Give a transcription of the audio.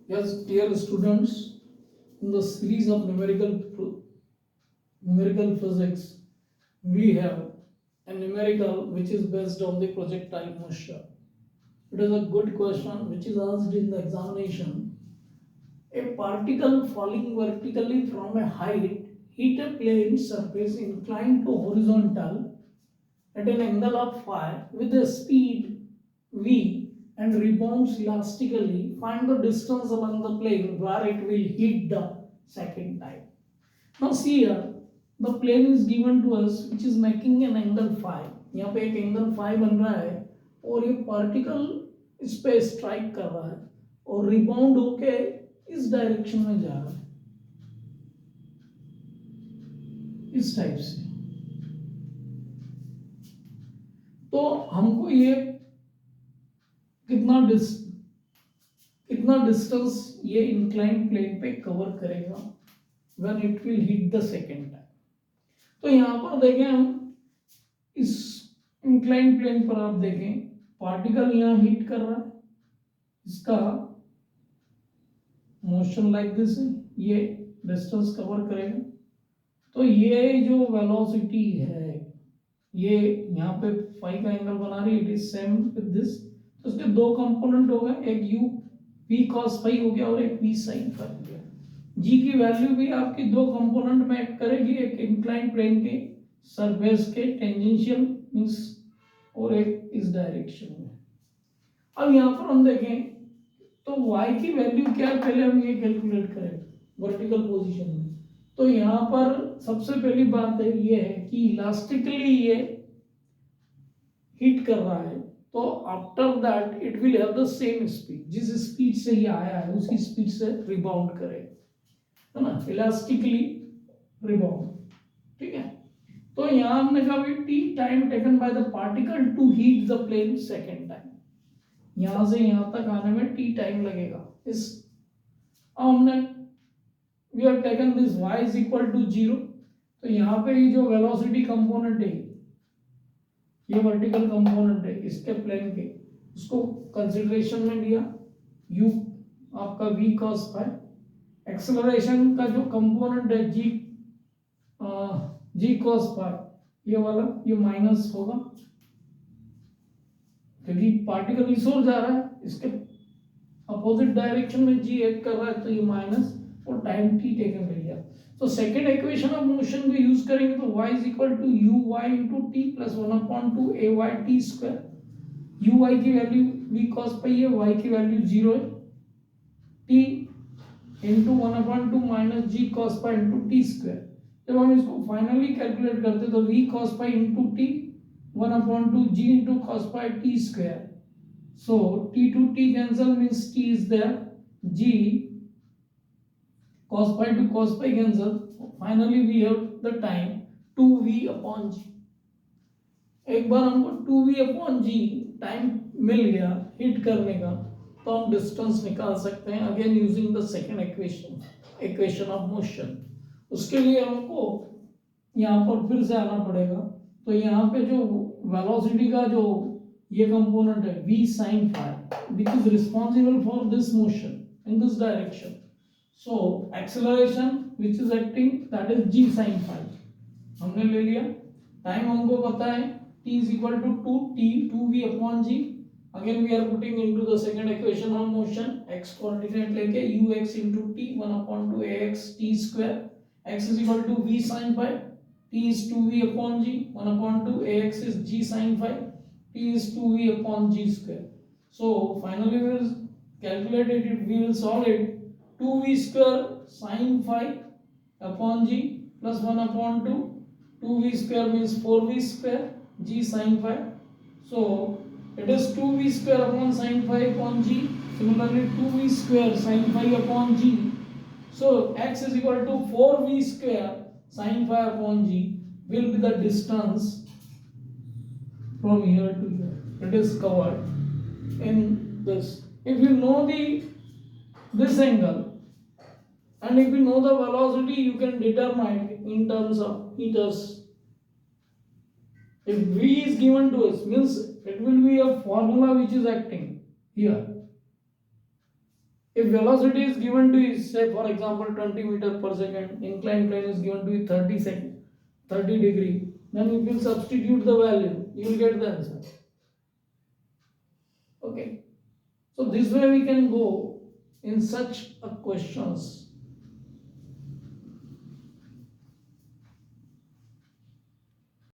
Yes, dear students, in the series of numerical physics, we have a numerical which is based on the projectile motion. It is a good question which is asked in the examination. A particle falling vertically from a height hit a plane surface inclined to horizontal at an angle of phi with a speed v and rebounds elastically. Find the distance along the plane where it will hit the second time. Now see here, the plane is given to us which is making an angle phi. यहाँ पे एक angle phi बन रहा है और ये particle इस पे स्ट्राइक कर रहा है और रिबाउंड होके इस डायरेक्शन में जा रहा है, इस टाइप से। तो हमको ये कितना डिस्टेंस ये इंक्लाइन प्लेन पे कवर करेगा when it will hit the second time. तो यहां पर देखें हम इस इंक्लाइन प्लेन पर, आप देखें पार्टिकल यहां हिट कर रहा है, इसका मोशन लाइक दिस है, ये डिस्टेंस कवर करेगा। तो ये जो वेलोसिटी है ये यहाँ पे फाई का एंगल बना रही है, it is same with this. तो इसके दो कंपोनेंट हो गए, एक u v cos फाई हो गया और एक v sin फाई हो गया। g की वैल्यू भी आपकी दो कंपोनेंट में एक्ट करेगी, एक इंक्लाइन प्लेन के सरफेस के टेंजेंशियल मींस और एक इस डायरेक्शन में। अब यहाँ पर हम देखें तो y की वैल्यू क्या है, पहले हम ये कैलकुलेट करें वर्टिकल पोजीशन में। तो यहाँ पर सबसे पहली बात है ये है कि इलास्टिकली ये हिट कर रहा है, तो after that it will have the same speed, जिस स्पीड से ये आया है उसी स्पीड से रिबाउंड करेगा, है ना, इलास्टिकली रिबाउंड। ठीक है, तो यहाँ हमने कहा भी t time taken by the particle to hit the plane second time, यहां से यहां तक आने में t टाइम लगेगा। इस अब हमने we have taken this y is equal to 0, तो यहाँ पे ये जो वेलोसिटी कंपोनेंट है, ये वर्टिकल कंपोनेंट है इसके प्लेन के, उसको कंसिडरेशन में लिया, u आपका v cos फाई, एक्सेलरेशन का जो कंपोनेंट है g cos फाई, ये वाला ये माइनस होगा क्योंकि पार्टिकल इस ओर जा रहा है, इसके अपोजिट डायरेक्शन में g एक्ट कर रहा है, तो ये माइनस और टाइम t टेकन ले लिया। तो सेकेंड इक्वेशन ऑफ मोशन को यूज करेंगे तो y is equal to u y into t plus 1/2 a y t square. U y की वैल्यू v cos पाई है, y की वैल्यू 0 है, t into 1/2 minus g cos pi into t square. जब हम इसको finally calculate करते तो v cos pi into t 1/2 g into cos pi t square. So t to t cancel means t is there, g cos pi to cos pi cancel, finally we have the time 2v upon g। एक बार हमको 2v upon g time मिल गया hit करने का, तो हम distance निकाल सकते हैं again using the second equation of motion. उसके लिए हमको यहाँ पर फिर से आना पड़ेगा, तो यहाँ पे जो वेलोसिटी का जो ये कंपोनेंट है v sin phi which is responsible for this motion in this direction, so acceleration which is acting that is g sin phi हमने ले लिया। टाइम हमको पता है t is equal to 2v upon g, again we are putting into the second equation of motion, x coordinate लेके ux into t 1/2 ax t square, x is equal to v sin phi, t is 2v upon g, 1/2 ax is g sin phi, t is 2v upon g square। So finally we will calculate it, we will solve it, 2v square sin phi upon g plus 1/2, 2v square means 4v square g sin phi, so it is 2v square upon sin phi upon g, similarly 2v square sin phi upon g, so x is equal to 4v square sin phi upon g will be the distance from here to here, it is covered in this। if you know this angle and if you know the velocity, you can determine in terms of meters। if v is given to us means it will be a formula which is acting here, If velocity is given to you, say for example 20 meter per second, inclined plane is given to you 30 degree, then if you substitute the value, you will get the answer. Okay. So this way we can go in such a questions.